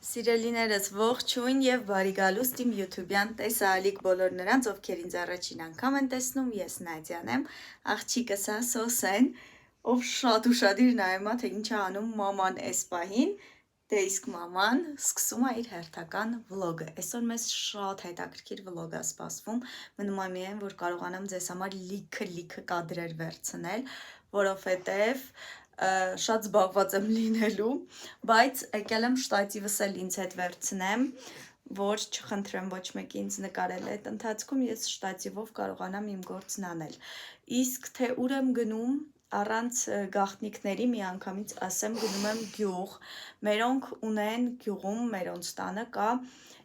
Սիրելիներս ողջույն եւ բարի գալուստ իմ YouTube-յան տեսահալիկ բոլոր նրանց, ովքեր ինձ առաջին անգամ են տեսնում, ես Նադյան եմ, աղջիկս է Սոսեն, ով շատ ուշադիր նայում է, թե ինչ է անում մաման այս պահին, դե իսկ մաման սկսում է իր հերթական վլոգը։ Այսօր մեզ շատ հետաքրքիր վլոգ է սպասվում, մնում է միայն, որ կարողանամ ձեզ համար լիքը կադրեր վերցնել, որովհետև շատ զբաղված եմ լինելու, բայց եկել եմ շտատիվս էլ ինձ հետ վերցնեմ, որ չխնդրեմ ոչ մեկի ինձ նկարել այդ ընթացքում, ես շտատիվով կարողանամ իմ գործն անել։ Իսկ թե ուր եմ գնում, առանց գաղտնիքների միանգամից ասեմ, գնում եմ գյուղ, մերոնք ունեն գյուղում, մերոնց տանը կա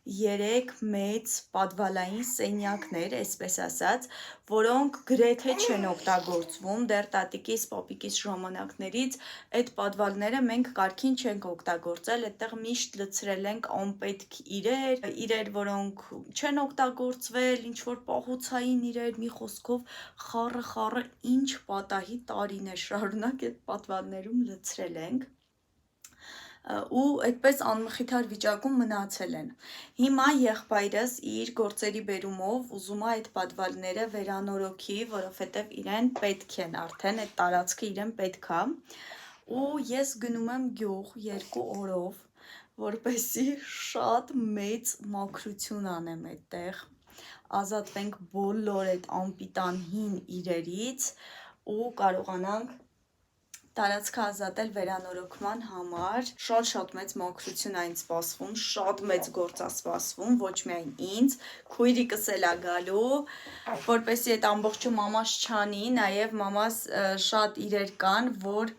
3 մեծ պատվալային սենյակներ, այսպես ասած, որոնք գրեթե չեն օգտագործվում, դեռ տատիկիս, պապիկիս ժամանակներից այդ պատվալները մենք կարգին չենք օգտագործել, այդտեղ միշտ լցրել ենք անպետք իրեր, որոնք չեն օգտագործվել, ինչ-որ պահոցային իրեր, մի խոսքով խառը ինչ պատահի տարիներ շարունակ այդ պատվալներում լցրել ենք ու այդպես անմխիթար վիճակում մնացել են։ Հիմա եղբայրս իր գործերի բերումով ուզում է այդ պատվալները վերանորոգի, որովհետև իրեն պետք են արդեն, այդ տարածքը իրեն պետք է, ու ես գնում եմ գյուղ 2 օրով, որպեսզի շատ մեծ մաքրություն անեմ այդտեղ, ազատվենք բոլոր այդ անպիտան հին իրերից ու կարողանանք տարածքը ազատել վերանորոգման համար, շատ մեծ մաքրություն այն սպասվում, շատ մեծ գործ է սպասվում, ոչ միայն ինձ, քույրիկս էլ է գալու, որպեսզի այդ ամբողջը մամաս չանի, նաև մամաս շատ իրեր կան, որ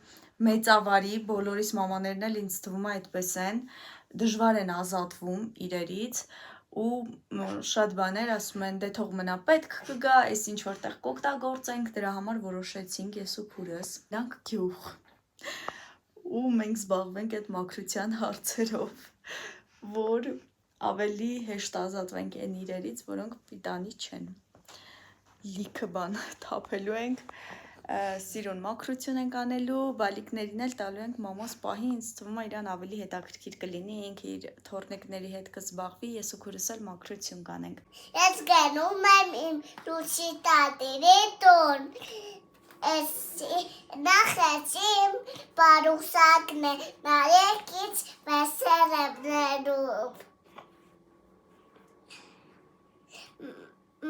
մեծավարի, բոլորիս մամաներն էլ ինձ թվում է այդպես են, դժվար են ազատվում իրերից, ու շատ բաներ ասում են, դե թող մնա պետք կգա, այս ինչ որտեղ կօգտագործենք, դրա համար որոշեցինք ես ու քուրս գնանք գյուղ ու մենք զբաղվենք այդ մաքրության հարցերով, որ ավելի հեշտ ազատվենք այն իրերից, որոնք պիտանի չեն։ Լիքը բան թափելու ենք, սիրուն մաքրություն ենք անելու, բալիկներին էլ տալու ենք մամաս պահի, ինձ թվում է իրան ավելի հետաքրքիր կլինի, ինքը իր թորնիկների հետ կզբաղվի, ես ու քուրս էլ մաքրություն կանենք։ Ես գնում եմ իմ լուսի տատերի տուն, նախեցիմ պարուսակն է, նարեկից վեսեր եմ ներում,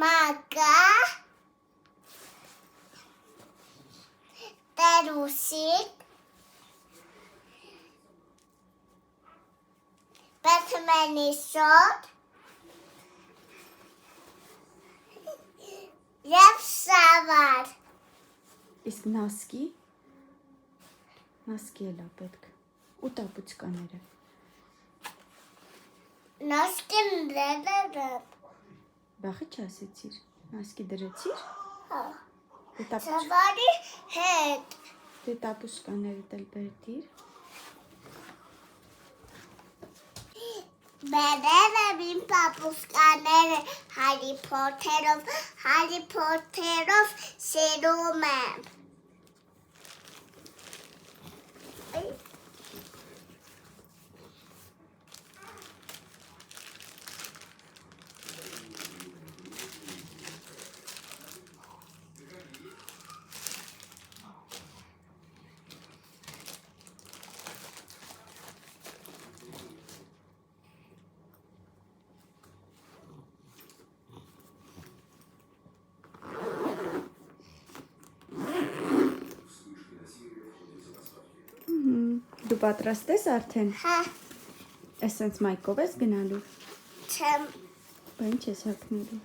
մակա, տերուսիկ, Բեթմենի շոտ և շավար։ Իսկ նասկի էլ է պետք, ու տապուծկաները։ Նասկին դրել Բախի չասեցիր, նասկի դրեցիր։ հա, Դե շավարի հետ։ Դե տապուծկաները դել բերդիր։ Բերել եմ իմ պապուսկաները Հարի Փոթերով սիրում եմ։ Դու պատրաստ ես արդեն։ Հա, Էսենց մայկով ես գնալու։ չեմ, Բա ինչ ես հագնելու։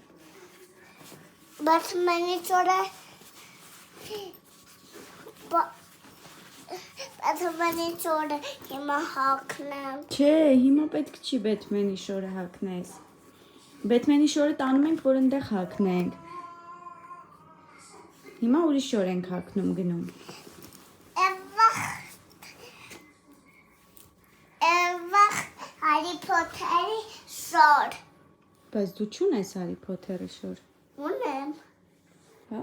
Բեթմենի շորը հիմա հագնեմ։ Չէ, հիմա պետք չի Բեթմենի շորը հագնես։ Բեթմենի շորը տանում ենք, որ ընդեղ հագնենք։ Հիմա ուրիշ շոր ենք հագնում գնում։ Էվախ Հարի Փոթերի շոր։ Բայց դու չունես Հարի Փոթերի շոր։ Ունեմ։ Հա։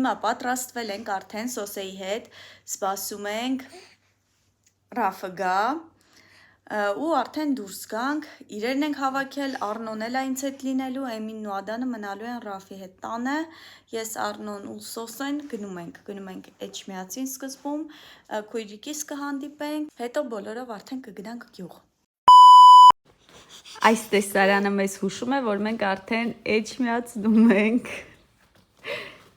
Հիմա պատրաստվել ենք արդեն սոսեի հետ, սպասում ենք Ռաֆը գա ու արդեն դուրս գանք, իրերն ենք հավաքել, Արնոն էլ այնց հետ լինելու, Էմինն ու Ադանը մնալու են Ռաֆի հետ տանը, ես Արնոն ու Սոսեն գնում ենք Էջմիածին սկզբում, քույրիկիս կհանդիպենք, հետո բոլորով արդեն կգնանք գյուղ։ Այս տեսարանը մեզ հուշում է, որ մենք արդեն Էջմիածնում ենք։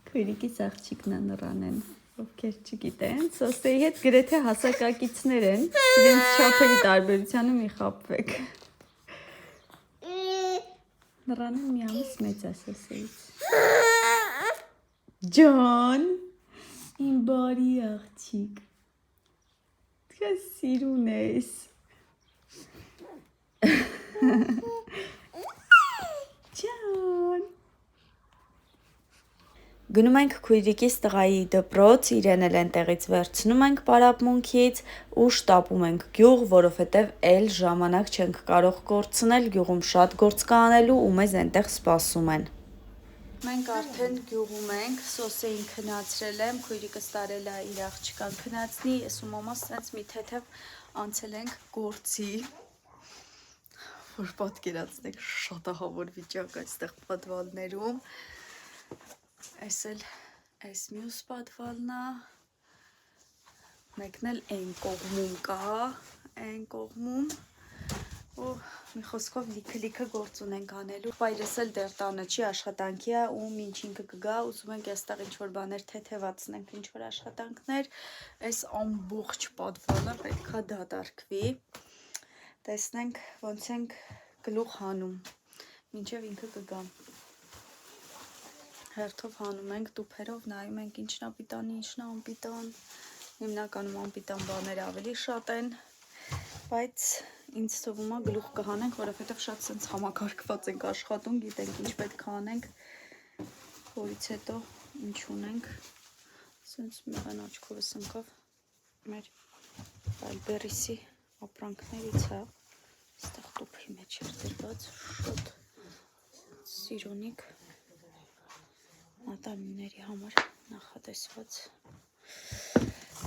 Քույրիկիս աղջիկն է Նռանեն, ովքեր չգիտեն, Սոսեի հետ գրեթե հասակակիցներ են, իրենց չափերի տարբերությանը մի խաբվեք։ Նռանեն մի ամիս մեծ է Սոսեից։ Ջան, իմ բարի աղջիկ, դու սիրուն ես։ Ջան։ Գնում ենք քույրիկիս տղայի դպրոց, իրեն էլ այնտեղից վերցնում ենք պարապմունքից ու շտապում ենք գյուղ, որովհետև էլ ժամանակ չենք կարող կորցնել, գյուղում շատ գործ կա անելու ու մեզ այնտեղ սպասում են։ Մենք արդեն գյուղում ենք, Սոսեին քնացրել եմ, քույրիկս տարել է իր աղջկան քնացնի, ես ու մամաս սենց մի թեթև անցել ենք գործի, որ պատկերացնեք շատ ահավոր վիճակ այստեղ պատվալներում, այս մյուս պատվալն է, մեկն էլ այն կողմում կա, այն կողմում, ու մի խոսքով լիքը գործ ունենք անելու, պայրս էլ դեռ տանը չի, աշխատանքի է ու մինչ ինքը կգա, ուզում ենք այստեղ ինչ-որ բաներ թեթևացնենք, ինչ-որ աշխատանքներ, այս ամբողջ պատվալը պետքա դատարկվի, տեսնենք ոնց ենք գլուխ հանում, մինչև ինքը կգա։ Հերթով հանում ենք, տուփերով նայում ենք ինչն է պիտանի, ինչն է անպիտան, հիմնականում անպիտան բաները ավելի շատ են, բայց ինձ թվում է գլուխ կհանենք, որովհետև շատ սենց համակարգված ենք աշխատում, գիտենք ինչ պետք է անենք, որից հետո ինչ ունենք, սենց մեղան աչքովս ընկավ մեր Բալբերիսի ապրանքներից է, այստեղ տուփի մեջ էր դրված, շատ սիրունիկ, Նատանիների համար նախատեսված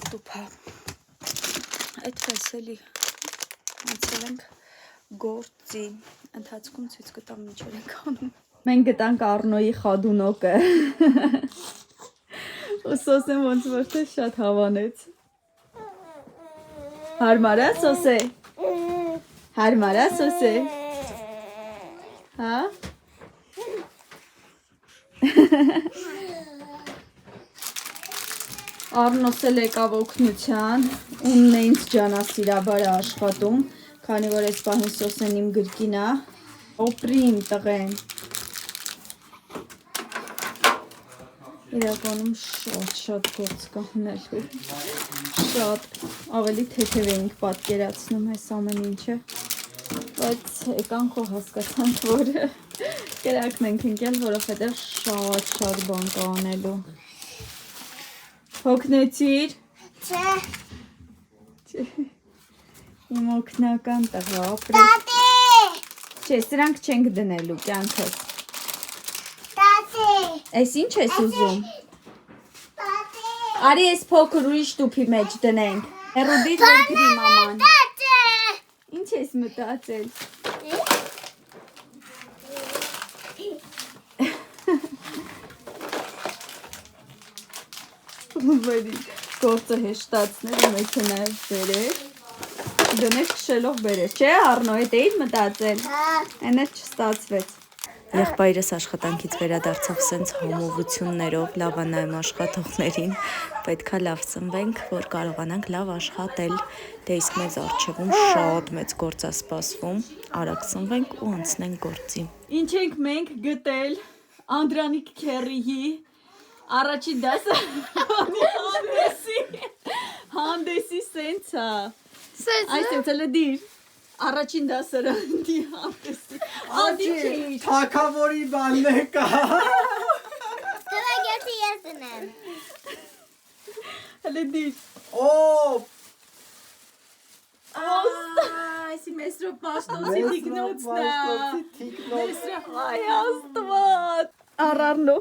տուփա, այդպես էլի անցել ենք գործի, ընթացքում ցույց կտամ ինչեր ենք անում։ Մենք գտանք Արնոյի խադունոկը, ու Սոսեն ոնց որ թե շատ հավանեց։ Հարմար է Սոսե, հարմար է Սոսե, հա? Արնոս էլ եկավ օգնության, ումն է ինձ ջանասիրաբար աշխատում, քանի որ այս պահին Սոսեն իմ գրկին է, օպրի իմ տղեն։ Իրականում շատ գործ կա հնելու, շատ ավելի թեթև էինք պատկերացնում այս ամեն ինչը, բայց եկանք ու հասկացանք, որ կրակն ենք ընկել, որովհետև շատ բան կա անելու։ Հոգնեցիր։ Չէ։ Իմ օգնական տղա, ապրի։ Չէ, սրանք չենք դնելու կյանքս։ Այս ինչ ես ուզում։ Արի այս փոքր ուրիշ տուփի մեջ դնենք։ Հերուդից որ գրի մաման։ Ինչ ես մտածել։ Վերի գործը հեշտացնել ու մեքենայով բերել, դներ քշելով բերել, չէ Արնո, էդ էիր մտածել, այն էլ չստացվեց։ Եղբայրս աշխատանքից վերադարձավ սենց համովություններով, լավ է նայում աշխատողներին, պետքա լավ ծնվենք, որ կարողանանք լավ աշխատել, դե իսկ մեզ առջևում շատ մեծ գործ է սպասվում, արագ ծնվենք ու անցնենք գործի։ Ինչ ենք մենք գտել Անդրանիկ Քերրիի Առաջին դասը հանդեսի սենց է, այս սենց էլ է դիր, առաջին դասարանքի հանդեսի, ադիչ թակավորի բանն է կա, Դրա գերտի ես դնեմ, էլ է դիր, այսի Մեսրոպ Մաշտոցի թիկնոցն է, Մեսրոպ, այ աստված, առարնու,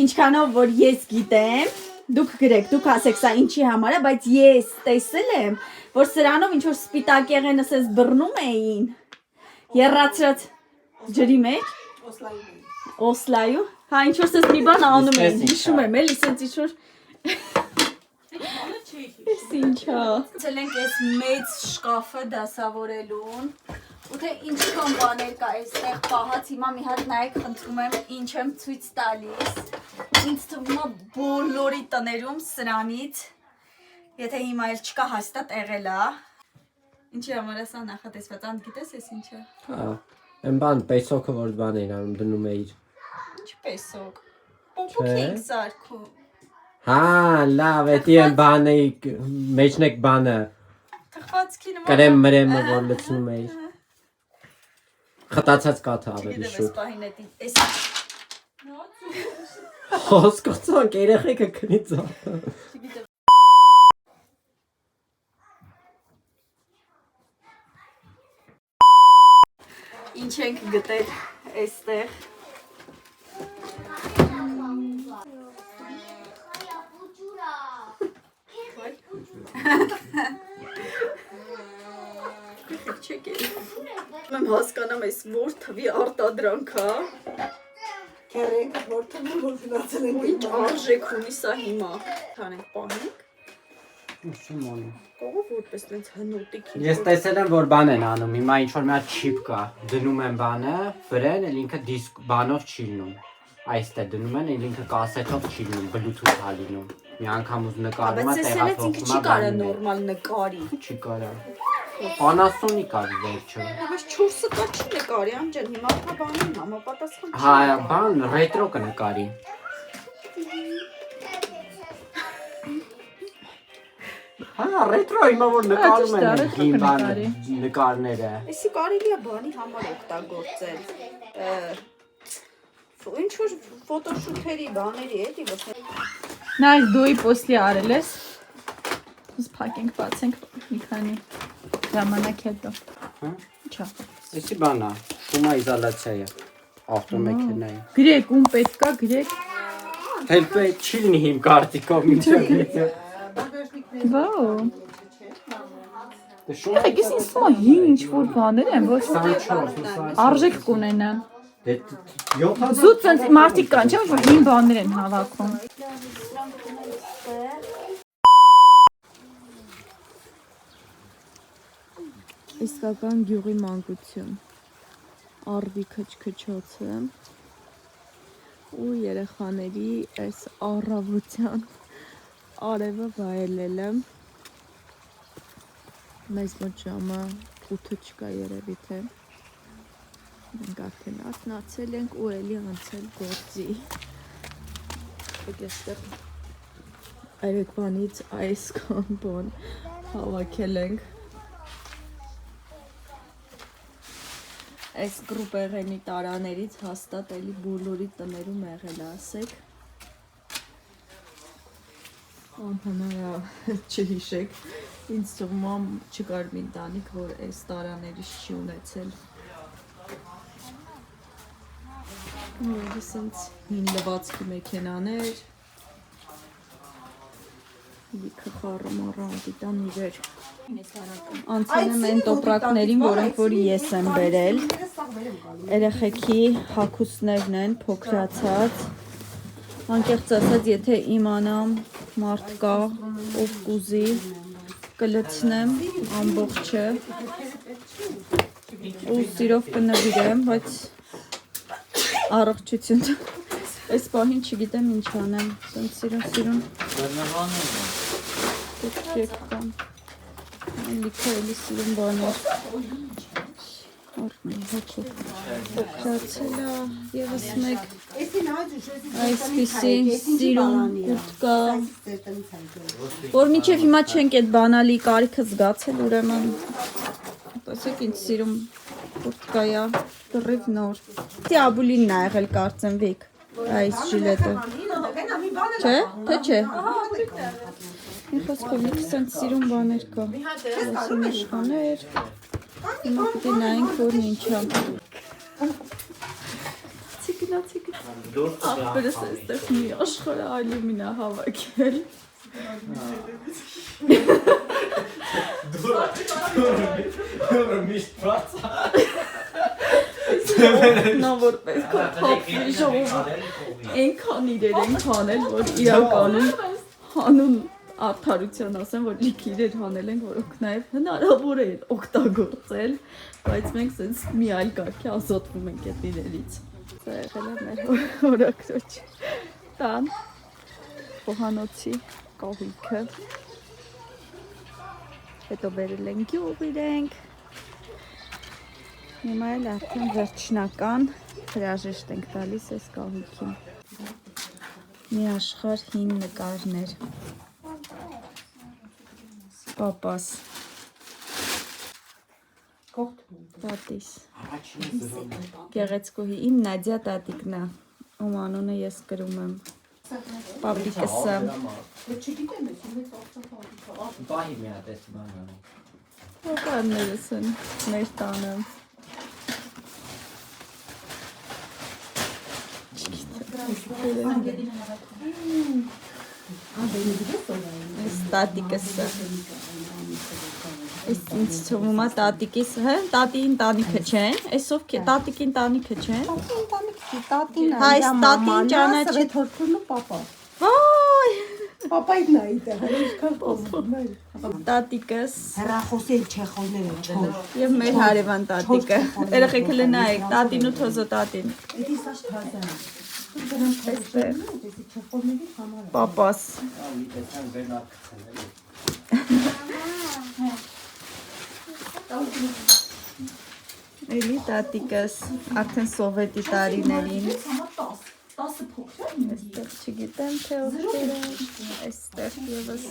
Ինչքանով որ ես գիտեմ, դուք գրեք, դուք ասեք սա ինչի համար է, բայց ես տեսել եմ, որ սրանով ինչ որ սպիտակ եղենս էս բռնում էին, երրացրած ջրի մեջ, Օսլայու, հա ինչ որ սես մի բան անում էին, հիշում եմ էլի, սենց ինչ որ Ես ինչա։ Ցել ենք այս մեծ շկաֆը դասավորելուն, ու թե ինչքան բաներ կա այստեղ պահած, հիմա մի հատ նայեք խնդրում եմ ինչ եմ ցույց տալիս։ Ինձ թվում է բոլորի տներում սրանից, եթե հիմա էլ չկա հաստատ եղել է։ Ինչի համար է սա նախատեսված, անդ գիտես ես ինչ է։ Հա, այն բան պեսոկը որ բան էր անում դնում էիր։ Ինչ պեսոկ։ Պոպոք ենք սարքում։ Հա, լավ, էդի են բանը մեջն եք բանը Թխվածքի նման։ կրեմ մրեմը որ լցնում էիր։ Խտացած կաթը ավելի շուտ։ Խոսքոցանք երեխեքը քնի ծաղ։ Ինչ ենք գտել այստեղ։ Եմ հասկանամ այս որ թվի արտադրանք է։ Կերենք, որ թվում որ գնացել ենք Ինչ արժեք ունի սա հիմա։ Թանենք պահենք։ Ուսում անում։ Կողով որպես տենց հնոտիկ։ Ես տեսել եմ որ բան են անում, հիմա ինչ որ մի հատ չիպ կա, դնում են բանը, վրան, էլ ինքը դիսկ բանով չի լինում։ Այստեղ դնում են, էլ ինքը կասետով չի լինում, Bluetooth հա լինում։ Մի անգամ ուզ նկարում է տեղափոխվում։ Բայց չի կարա նորմալ նկարի։ Չի կարա։ Panasonic կար վերջը։ Բայց 4-ը կա չի նկարի, անջան, հիմա կա բանին համապատասխան չի։ Հա, բան ռետրո կնկարի։ Հա, ռետրո հիմա որ նկարում են հին բան նկարները։ Էսի կարելի է բանի համար օգտագործել։ Ինչ որ ֆոտոշութերի բաների էլի ոչ։ Նայ դույ պոստի արել ես։ Ուս փակենք, բացենք մի քանի ժամանակ հետո։ Հա։ Ինչա։ Էսի բանա, շումաիզոլացիա է։ Ավտոմեքենայի։ Գրեք, ում պետք է գրեք։ Թելպե չի լինի իմ կարտիկով ինչա գրեթե։ Վաու։ Դե շումա։ Եկես ինձ թվում է հին ինչ-որ բաներ են, ոչ 24, արժեք կունենան։ Դե 7000 Զուտ ցած մարդիկ կան, չէ՞ որ հին բաներ են հավաքում։ Իսկական գյուղի մանկություն։ Արվի քչքչոցը ու երեխաների այս առավոտյան արևը վայելելը։ Մեզ մոտ ժամը 8 չկա երևի թե։ Մենք արդեն արթնացել ենք ու էլի անցել գործի։ Այստեղ այրեկվանից այսքան բան հավաքել ենք։ Այս գրուպերենի տարաներից հաստատ էլի բոլորի տներում եղել է, ասեք։ Անհնար չհիշեք, ինձ թվում է չկար մի ընտանիք, որ այս տարաներից չի ունեցել։ Սենց հին լվացքի մեքենաներ, լիքը խառը մարը անդիտան իրեր։ Անցել եմ են տոպրակներին, որոնք որ ես եմ բերել։ Երեխեքի հագուստներն են փոքրացած։ Անկեղծ ասած, եթե իմանամ մարդ կա, ով կուզի, կլցնեմ ամբողջը ու սիրով կնվիրեմ, բայց առողջություն։ Այս պահին չգիտեմ ինչ անեմ, սենց սիրուն փոքրիկ կան, լիքը էլի սիրուն բաներ, արմեն հոգի, փոքրացել է ևս մեկ, այսպիսի սիրուն կուրտկա, որ մինչև հիմա չենք էդ բանալի կարիքը զգացել ուրեմն, տեսեք ինձ սիրուն կուրտկայա, դրիվ նոր, սի աբուլինն է եղել կարծեմ վիկ, այս ժիլետը, Չէ, թե չէ։ Ինչ խոսքով մի քսան սիրուն բաներ կա։ Սնիշկաներ։ Հիմա պիտի նայենք որ ինչա։ Ցիկնա։ Ախպերս էստեղ մի աշխարհ ալյումինա հավաքել։ Դուրը միշտ բացա։ Նա որպես քոփի ժողովուրդ այնքան իրեր են հանել, որ իրականում հանուն արդարության ասեմ, որ լիք իրեր հանել են, որոնք նաև հնարավոր է օգտագործել, բայց մենք sense մի այլ կարգի ազատվում ենք այդ իրերից։ Սա եղել է մեր օրակրոջ տան խոհանոցի կահույքը։ Հետո բերել են գյուղ իրենք։ Հիմա էլ արդեն վերջնական հրաժեշտ ենք տալիս այս կահույքին։ Մի աշխարհ հին նկարներ։ Պապաս։ Տատիս։ Գեղեցկուհի իմ Նադյա տատիկն է, ում անունը ես կրում եմ։ Պապիկսը։ Բահի մի հատ էս բանը։ Պապաներս են մեր տանը։ Այս տատիկսը։ Այս ինձ թվում է տատիկիս, հա, տատի ընտանիքը չեն։ Այսով տատիկի ընտանիքը չեն։ Տատին Հայ տատին ճանաչի թորքուն ու պապա։ Ոայ, Պապայն է այդտեղ, ինչքան խոսում է։ տատիկս Հեռախոսել չեխորները չոր։ եւ մեր հարևան տատիկը։ Երեխեքը լնայեք, տատին ու թոզո տատին։ Էդի սա թազա։ Այստեղ Չեխորների համար։ պապաս։ Այդտեղ վերնակցել։ Էլի տատիկս արդեն սովետի տարիներին։ 10 փոքր է։ Այստեղ չգիտեմ թե ովքեր են, այստեղ եւս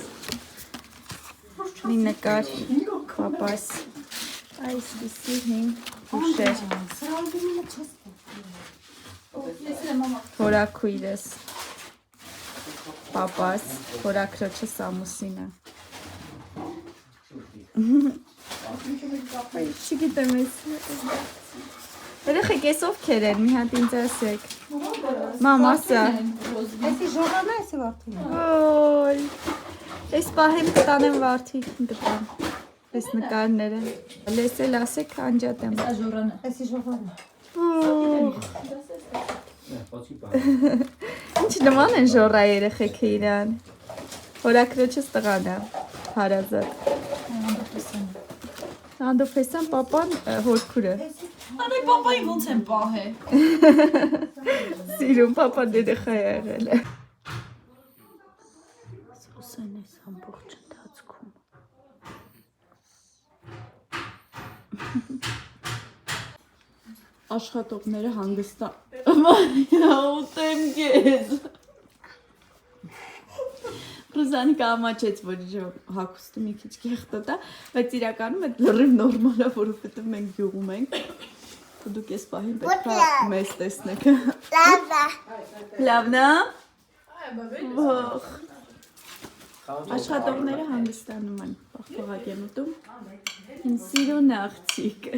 մի նկար պապաս այսպիսի հին հուշեր հորաքույրս պապաս հորաքրոջս ամուսինը չգիտեմ ես երեխեք ես ովքեր են մի հատ ինձ ասեք մամասը Էսի ժողանա էսի վարդին։ Ոյ, այս պահեմ կտանեմ վարդի գտամ, այս նկարները, լեսել ասեք անջատեմ, Էսի ժողանա։ ինչ նման են ժոռա երեխեքը իրան, հորաքրոջս տղան է, հարազատ, Անդոպեսան պապան հորքուրը, Անայ պապայի ոնց են պահե։ սիրում պապան երեխա է եղել է։ Սոսեն ես ամբողջ ընթացքում։ Աշխատողները հանգստան։ Ուտեմ գեզ։ Ռուզանիկա ամաչեց, որ հագուստը մի քիչ կեղտոտ է, բայց իրականում այդ լրիվ նորմալ է, որովհետև մենք գյուղում ենք։ Դուք ես պահին պետք է մեզ տեսնեք։ Լավա։ Լավն է։ Ոխ։ Աշխատողները հանգստանում են փախփողակ են ուտում։ Իմ սիրուն աղջիկը։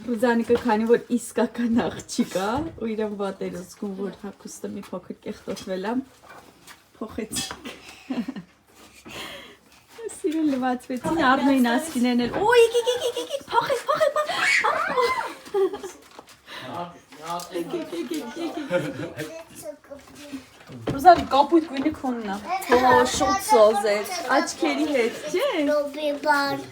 Ռուզանիկը քանի որ իսկական աղջիկ է, ու իրեն վատ էր զգում, որ հագուստը մի փոքր կեղտոտվել է, փոխեցինք։ Սիրուն լվացվեցին, Արնոյին ասկիներն էլ, օй, եկեք, փոխեք, Ռուզանի կապույտ գույնը քոնն է։ Օ, շուտ սոզեց, աչքերի հետ, չէ՞։ Լոբի բան։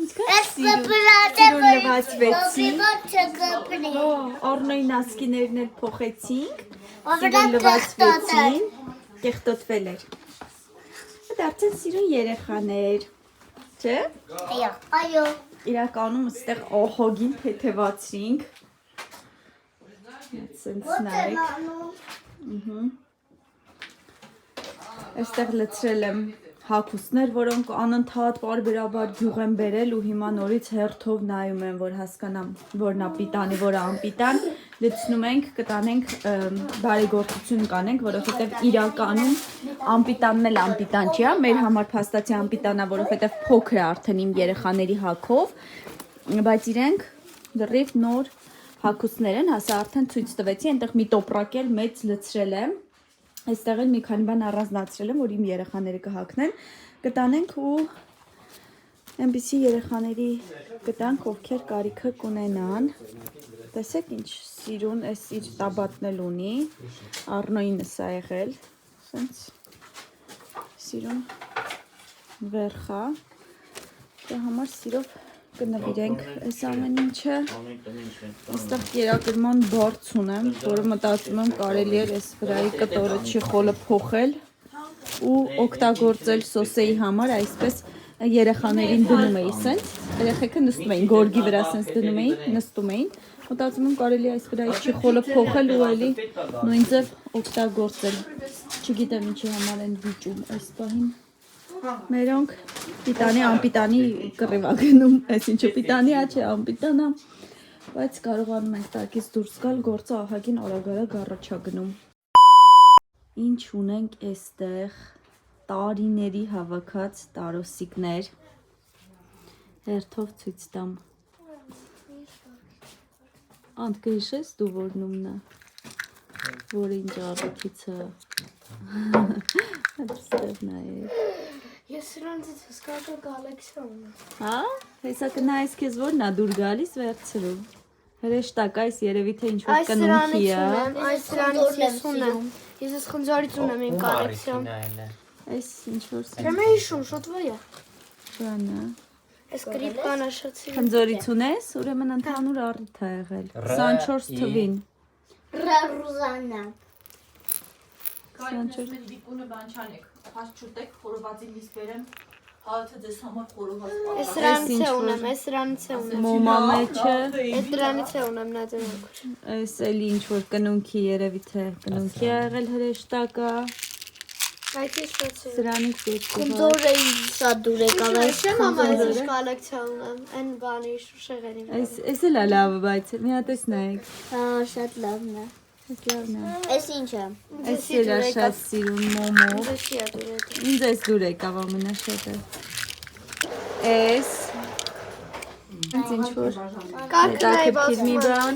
Ինչքան Ես սիրուն կպրատեմ լվացվեցին։ չկպնի։ Օ, Արնոյին ասկիներն էլ փոխեցինք, Ովքեր սիրուն լվացվեցին, կեղտոտվել էր։ Այդ արդեն սիրուն երեխաներ, չէ՞։ Այո։ Իրականում այստեղ ահագին թեթևացրինք։ Սենց նայեք։ Այստեղ լցրել եմ հագուստներ, որոնք անընդհատ պարբերաբար գյուղ են բերել ու հիմա նորից հերթով նայում եմ, որ հասկանամ, որն է պիտանի, որը անպիտան։ լցնում ենք, կտանենք բարեգործություն կանենք, որովհետև իրականում ամպիտանն էլ ամպիտան չի, մեր համար փաստացի ամպիտանա, որովհետև փոքր է արդեն իմ երեխաների հագով, բայց իրենք դեռև նոր հագուստներ են, հասա արդեն ցույց տվեցի, այնտեղ մի տոպրակ էլ մեծ լցրել եմ, այստեղ էլ մի քանի բան առանձնացրել եմ, որ իմ երեխաները կհագնեն, կտանենք ու այնպիսի երեխաների կտանք, ովքեր կարիքը կունենան, տեսեք ինչ սիրուն, այս իր տաբատն էլ ունի, Առնոյինս է եղել, սենց սիրուն վերխա, դրա համար սիրով կնվիրենք այս ամեն ինչը, այստեղ կերակրման բարձ ունեմ, որը մտածում եմ կարելի էր այս վրայի կտորը չի խոլը փոխել ու օգտագործել սոսեի համար, այսպես երեխաներին դնում էի սենց, երեխեքը նստում էին, գորգի վրա սենց դնում էին, նստում էին, մտածում եմ կարելի այս վրայի չի խոլը փոխել ու էլի նույն ձև օգտագործել, չգիտեմ ինչի համար են վիճում այս պահին, մերոնք պիտանի անպիտանի կռիվ ա գնում, այս ինչը պիտանի ա չէ անպիտանա, բայց կարողանում ենք տակից դուրս գալ, գործը ահագին արագ առաջա գնում, ինչ ունենք այստեղ, տարիների հավաքած տարոսիկներ, հերթով ցույց տամ, անդ կհիշես դու որնումն է, որ ինչ առիքիցը, այդստեղ նայեք, Ես սրանցից հսկակը գալեքսիա ունեմ, հա, հեսա կնայես կեզ որն է դուր գալիս վերցրու, հրեշտակ այս երևի թե ինչ-որ կնունքի է, այս սրանից ես ունեմ, ես ես խնձարից ունեմ իմ գալեքսիան, այս ինչ-որ չեմ է հիշում, շոտվա է, սրանա, ես գրիպկան աշացի, խնձորից ունես, ուրեմն ընդհանուր առիթ է եղել, 24 թվին, Ռուզանա, Կարիքնես մեր դիպունը բան չանեք, հաց չուտեք, խորովածի միս բերեմ, հալաթը ձեզ համար խորոված ես սրանից է ունեմ, ես սրանից է ունեմ, մոմա մեջը, ես դրանից է ունեմ նա դրանք, այս էլի ինչ-որ կնունքի երևի թե կնունքի է եղել հրեշտակը, այդ ես շոցի, սրանից երկու հատ, խնդոր էի սա դուր եկավ, այս չեմ ամայս ինչ գալեքսիա ունեմ, են բանի շուշեղերի, այս էլ է լավը, բայց մի հատ ես նայեք, հա, շատ լավն է, այս լավն է, ես ինչ է, այս էլ է շատ սիրուն մոմո, Դեսի է դուր եկավ, ինձ այս դուր եկավ ամենաշատը, այս, ինչ-որ հետաքրքիր մի բան,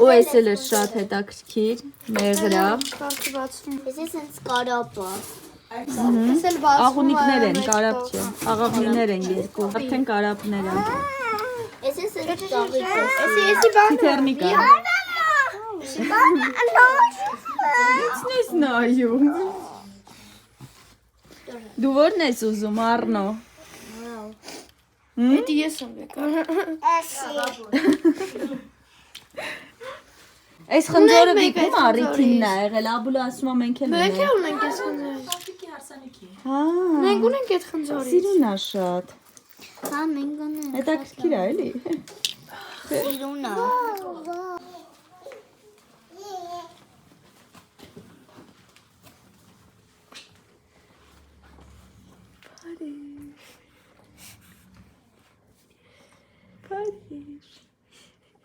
ու այս էլ է շատ հետաքրքիր, մեղրավ, Կարքի բացում, ես ես ինձ կարապա, ես էլ բացում աղունիկներ են, կարապ չէ, աղաղնիներ են երկու, արդեն կարապներ են, ես ես ինձ ծաղիկ ես, եսի բան, թիթեռնիկա, ինչն ես նայում, դու որն ես ուզում, Առնո, Էդի ես եմ եկար, այս խնձորը վիկում առիթինն է եղել, Աբուլը ասում է մենք էլ մենք ունենք, ունենք ես խնձորից, հա, մենք ունենք այդ խնձորից, սիրուն է շատ, հա մենք ունենք, հետաքրքիր է էլի, սիրուն է,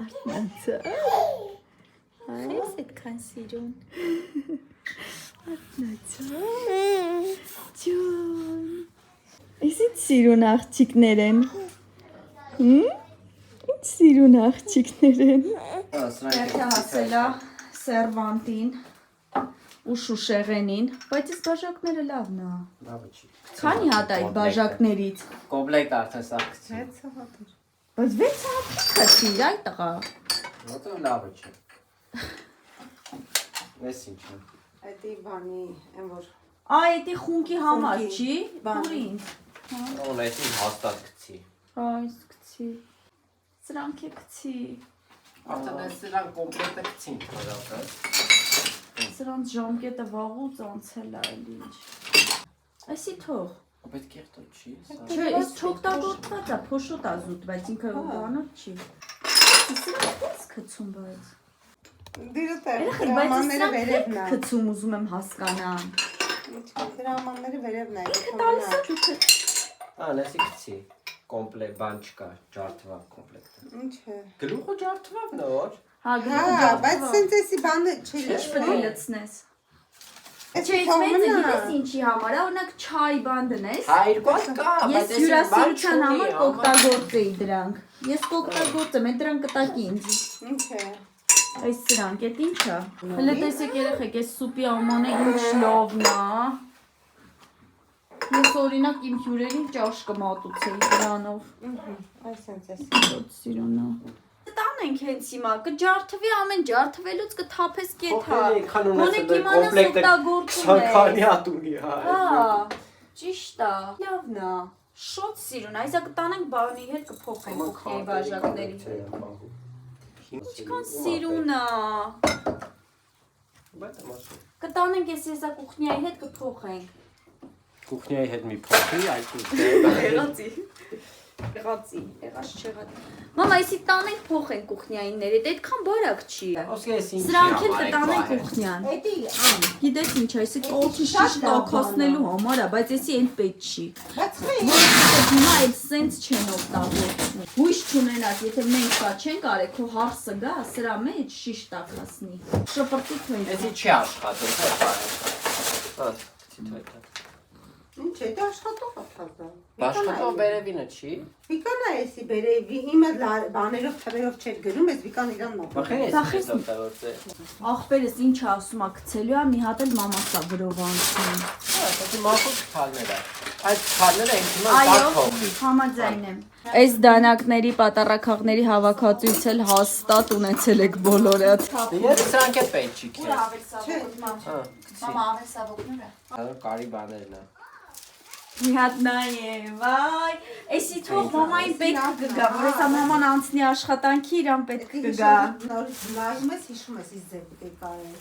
Արտնացա, այս այդքան սիրուն, արտնացա, ջոն, այս ինչ սիրուն աղջիկներ են, ինչ սիրուն աղջիկներ են, Եթե հասելա սերվանտին ու շուշեղենին, բայց այս բաժակները լավն է, Լավը չի։ քանի հատ այդ բաժակներից, Կոմպլեկտ արդեն սա գցի։ բայց 6 հատ քացիր այ տղա, Ո՞տը լավը չի։ Ես ինչ է։ Այդի բանի, այն որ այ էդի խունկի համար Խունկի, չի, բան։ ուր ինձ, Ոնես ինչ հաստատ գցի։ այս գցի, սրանք է գցի, Արդեն այս սրան կոմպլեկտը գցին թորակը։ սրանց ժամկետը վաղուց անցել է էլ ինչ, այսի թող, Պետք է քերտո չի։ չէ, ես չօգտագործված է, փոշոտ է զուտ, բայց ինքը բանոց չի, սրանք ես գցում բայց, դիրուտ է, երեխեք, բայց դրամանները սրանք վերևն է, գցում ուզում եմ հասկանամ, դրամանները վերևն է, տալիս է դուք Անեսի գցի։ Կոմպլեկտ բան չկա, ջարդվա կոմպլեկտը։ Ինչ է, Գլուխը ջարդվա նոր։ Հա, Հա, բայց սենց էսի բանը չի Ինչ պետք է լցնես։ Էս Չէ, մեծ է գիտես ինչի համար, օրինակ չայ բան դնես։ Հա, երկու հատ կա, Ես հյուրասիրության համար կօգտագործեի դրանք։ Ես կօգտագործեմ, այդ դրանք կտակի ինձ։ Ինչ է։ Այս սրանք, այդ ի՞նչ է։ Հələ տեսեք երեխեք, այս սուպի աումանը ինչ լավն է։ Ես օրինակ իմ հյուրերին ճաշ կմատուցեի դրանով։ Այս սենց էսի։ Շատ սիրունա։ Տանենք հենց հիմա, կջարդվի ամեն ջարդվելուց կթափես կեթա։ Մոնեք իմանաս օգտագործում ես։ Քանի հատ ունի, հա։ Հա, ճիշտ է։ Լավն է։ Շատ սիրուն, այսա կտանենք բանի հետ կփոխենք օգնի բաժակների։ Ինչքան սիրուն է։ Կտանենք ես կուխնիայի հետ կփոխենք։ Կուխնիայի հետ մի փոխի, այդ Եղածի։ Եղած չեղած։ Մամա, այսի տանենք փոխենք կուխնիայինները, դա այդքան բարակ չի։ Սրանք էլ կտանենք կուխնյան։ Էդի, Գիտես ինչ, այսի կողքի շիշ տաքացնելու համար է, բայց այսի այն պետք չի։ բայց Հիմա այդ սենց չեն օգտագործում։ Հույս չունենաս, եթե մենք կա չենք արել, քո հարսը գա, սրա մեջ շիշ տաքացնի։ Շպրտի թույլ։ Էսի չի աշխատում, հա։ ինչ է, դա աշխատող աթազա։ Աշխատող վերևինը չի։ Վիկանա էսի բերեվի, հիմա բաներով թվերով չեր գրում, ես վիկան իրան նապ։ Բախեն օգտագործե։ Ախպերս ինչ ասում է, գցելու է, մի հատ էլ մամասա գրով անցնում։ Հա, դա մախուկ քալներ է։ Այդ քալները ինքն բակ փոխի։ Համաձայն եմ։ Այս դանակների պատառաքաղների հավաքածուից էլ հաստատ ունեցել եք բոլորը։ Ես սրանք է պետք չի քեզ։ Մամա ավել սավոկները։ Հա, կարի բաներն է։ Մի հատ նայե, վայ, էսի թող մամային պետք կգա, որ հեսա մաման անցնի աշխատանքի իրան պետք կգա։ Նորից նայում ես, հիշում ես իս ձեր պիտի կարել։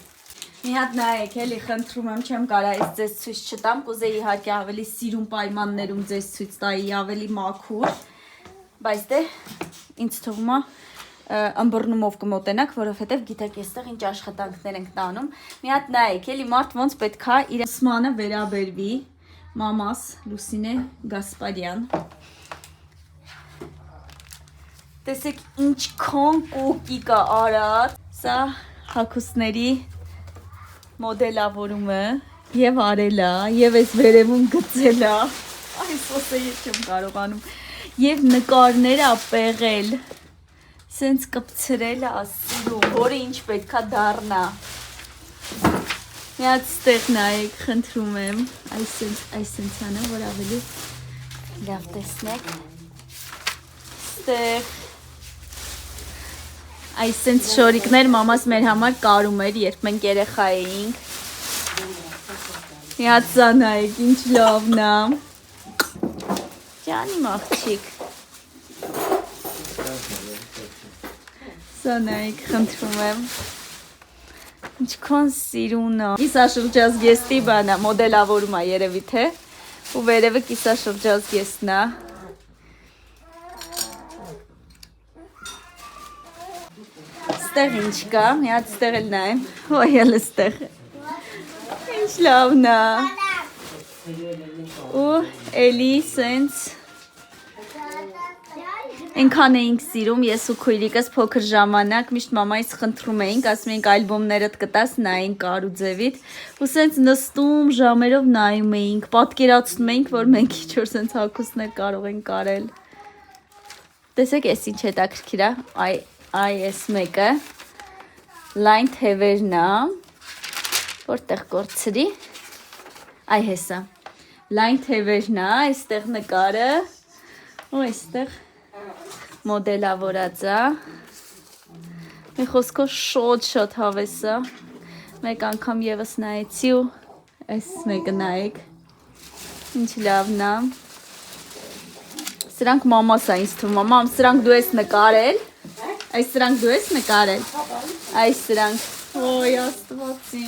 Մի հատ նայեք, էլի խնդրում եմ, չեմ կարա այս ձեզ ցույց չտամ, կուզեի իհարկե ավելի սիրուն պայմաններում ձեզ ցույց տայի, ավելի մաքուր, բայց դե ինձ թվում է ըմբռնումով կմոտենաք, որովհետև գիտեք, այստեղ ինչ աշխատանքներ ենք տանում։ Մի հատ նայեք, էլի մարդ ոնց պետքա իր ուսմանը վերաբերվի, մամաս Լուսինե Գասպարյան։ Տեսեք ինչքան կոկիկ է արած, սա հագուստների մոդելավորումը եւ արելա, եւ այս վերևում գծելա։ Այս ոսը ես չեմ կարողանում։ Եվ նկարներ ա պեղել։ Սենց կպցրել ա սիրում, որը ինչ պետքա դառնա։ Մի հատ ստեղ նայեք, խնդրում եմ, այս սենցանը, որ ավելի լավ տեսնեք, ստեղ, այս սենց շորիկներ մամաս մեր համար կարում էր, երբ մենք երեխա էինք, մի հատ սա նայեք, ինչ լավն է, ջանի մաղջիկ, սա նայեք, խնդրում եմ, Ինչքան սիրուն է։ Կիսաշրջազգեստի բան է, մոդելավորում է երևի թե, ու վերևը կիսաշրջազգեստն է։ Ստեղ ինչ կա, մի հատ ստեղ էլ նայեմ, ոյ էլ ստեղ։ Ինչ լավն է։ Ու էլի սենց Այնքան էինք սիրում, ես ու քույրիկս փոքր ժամանակ միշտ մամայից խնդրում էինք, ասում էինք ալբոմներդ կտաս նայենք Կարուձևիդ, ու սենց նստում ժամերով նայում էինք, պատկերացնում էինք, որ մենք ինչ-որ սենց հագուստներ կարող ենք կարել։ Տեսեք, էս ինչ հետաքրքիր է, այ էս մեկը լայն թևերն է, որտեղ կորցրի, այ հեսա, լայն թևերն է, այստեղ նկարը, ու այստեղ մոդելավորած է, մի խոսքով շատ հավես է, մեկ անգամ ևս նայեցի ու այս մեկը նայեք, ինչ լավն է, սրանք մամաս է ինձ թվում, մամ, սրանք դու ես նկարել, այս սրանք դու ես նկարել, այս սրանք, ոյ աստվածի,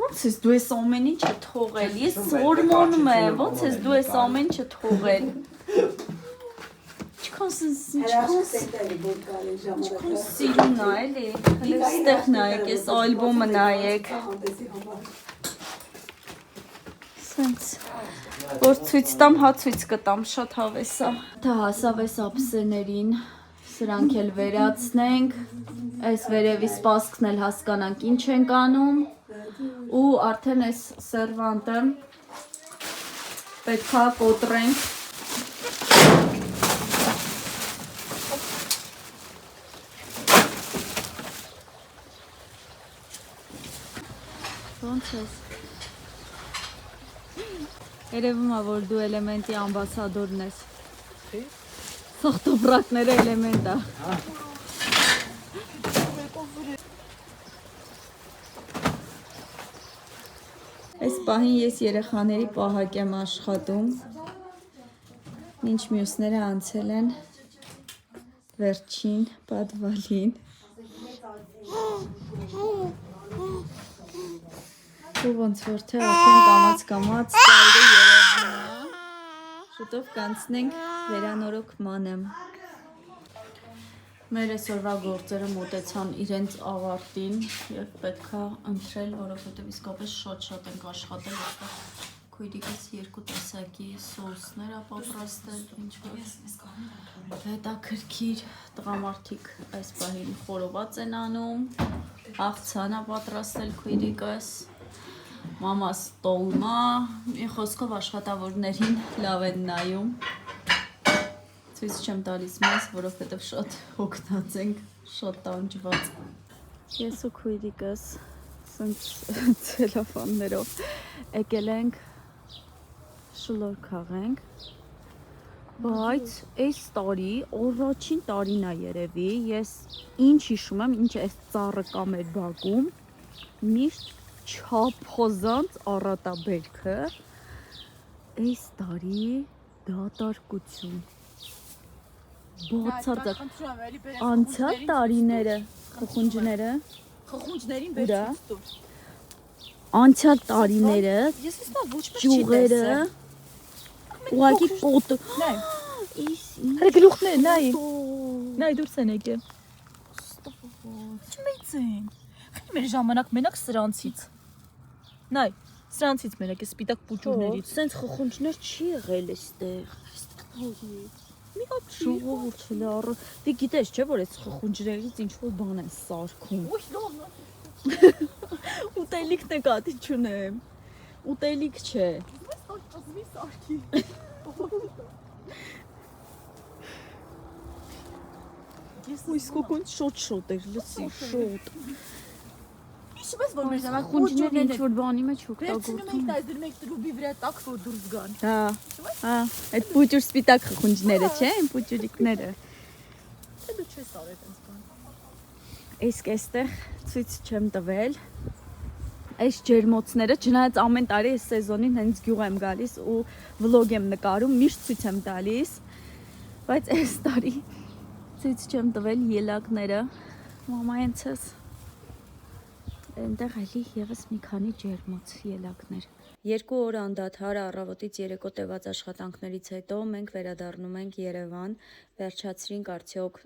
ոնց ես դու ես ամեն ինչը թողել, ես զորմոնում եմ, ոնց ես դու ես ամեն ինչը թողել, Ինչքան սիրուն է, էլի, հələ ստեղ նայեք, ես ալբոմը նայեք, սենց, որ ցույց տամ, հա ցույց կտամ, շատ հավես է, դա հասավ ես ափսեներին, Սրանք էլ վերացնենք, այս վերևի սպասքն էլ հասկանանք ինչ ենք անում ու արդեն այս սերվանտը պետքա կոտրենք Ոնց ես Երևում է, որ դու էլեմենտի ամբասադորն ես Սախտոպրակները էլեմենտ է Այս պահին ես երեխաների պահակ եմ աշխատում Մինչ մյուսները անցել են վերջին պատվալին Ու ոնց որ թե արդեն կամաց ծայրը երևում է Շուտով կանցնենք վերանորոգմանը Մեր այսօրվա գործերը մոտեցան իրենց ավարտին և պետքա ընտրել, որովհետև իսկապես շատ ենք աշխատել, այստեղ քույրիկս երկու տեսակի սոուսներ ա պատրաստել, ինչ-որ հետաքրքիր տղամարդիկ այս պահին խորոված են անում, աղցան ա պատրաստել քույրիկս, մամաս տոլմա, մի խոսքով աշխատավորներին լավ են նայում Ցույց չեմ տալիս մեզ, որովհետև շատ հոգնած ենք, շատ տանջված Ես ու քույրիկս ցելոֆաններով եկել ենք շլոր քաղենք Բայց այս տարի, առաջին տարին է երևի, ես ինչ հիշում եմ, ինչ այս ծառը կա մեր բակում Միշտ չափազանց առատաբերքը Այս տարի դատարկություն Բացարձակ անցյալ տարիները խխունջները Խխունջներին Ուրա վերցից դուր Անցյալ տարիները Ես իսկա ոչ մեկ չի ճյուղերը տեսել ուղղակի կոտ Նայ Իս Հələ գլուխներ նայ Նայ դուրս են եկել Չմեծ են Խի մեր ժամանակ մենակ սրանցից Նայ սրանցից մենակ է սպիտակ պուճուրներից Սենց խխունջներ չի եղել այստեղ Մի հատ չի Ժողովուրդ հələ առ Դե գիտես չէ որ այս խխունջներից ինչ որ բան են սարքում Ոյ լավ Ուտելիքն է կատի չունեմ Ուտելիք չէ Ազվի սարքի Ույս կոկոնց շոտ էր լսի շոտ Հիշում ես որ մեր ժամանակ Խխունջներն ինչ որ բանի մեջ Վերցնում օգտագործում ենք դայզր մեկ տրուբի վրա տակ որ դուրս գան Հա այդ պուճուր սպիտակ խխունջները չէ այն պուճուրիկները Թե դու չես արել այնց բան Իսկ այստեղ ցույց չեմ տվել Այս ջերմոցները չնայած ամեն տարի այս սեզոնին հենց գյուղ եմ գալիս ու վլոգ եմ նկարում միշտ ցույց եմ տալիս բայց այս տարի ցույց չեմ տվել ելակները մամա ենցես Այնտեղ էլի եւս մի քանի ջերմոց ելակներ 2 օր անդադար առավոտից երեկո տևած աշխատանքներից հետո մենք վերադառնում ենք Երևան վերջացրինք արդյոք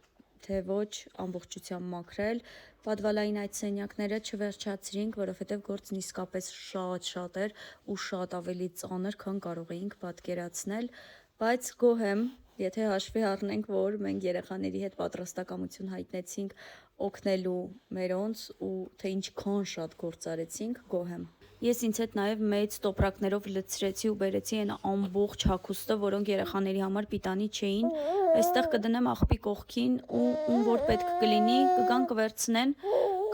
թե ոչ ամբողջությամբ մաքրել Պատվալային այդ սենյակները չվերջացրինք, որովհետև գործն իսկապես շատ էր ու շատ ավելի ծանր, քան կարող էինք պատկերացնել, բայց գոհ եմ, եթե հաշվի առնենք, որ մենք երեխաների հետ պատրաստակամություն հայտնեցինք օգնելու մերոնց ու թե ինչքան շատ գործ արեցինք, գոհ եմ։ Ես ինձ հետ նաև մեծ տոպրակներով լցրեցի ու բերեցի այն ամբողջ հագուստը, որոնք երեխաների համար պիտանի չէին։ Այստեղ կդնեմ աղբի կողքին ու ում որ պետք կլինի, կգան կվերցնեն,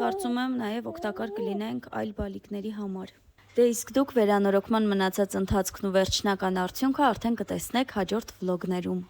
կարծում եմ նաև օգտակար կլինենք այլ բալիկների համար։ Դե իսկ դուք վերանորոգման մնացած ընթացքն ու վերջնական արդյունքը արդեն կտեսնեք հաջորդ վլոգներում։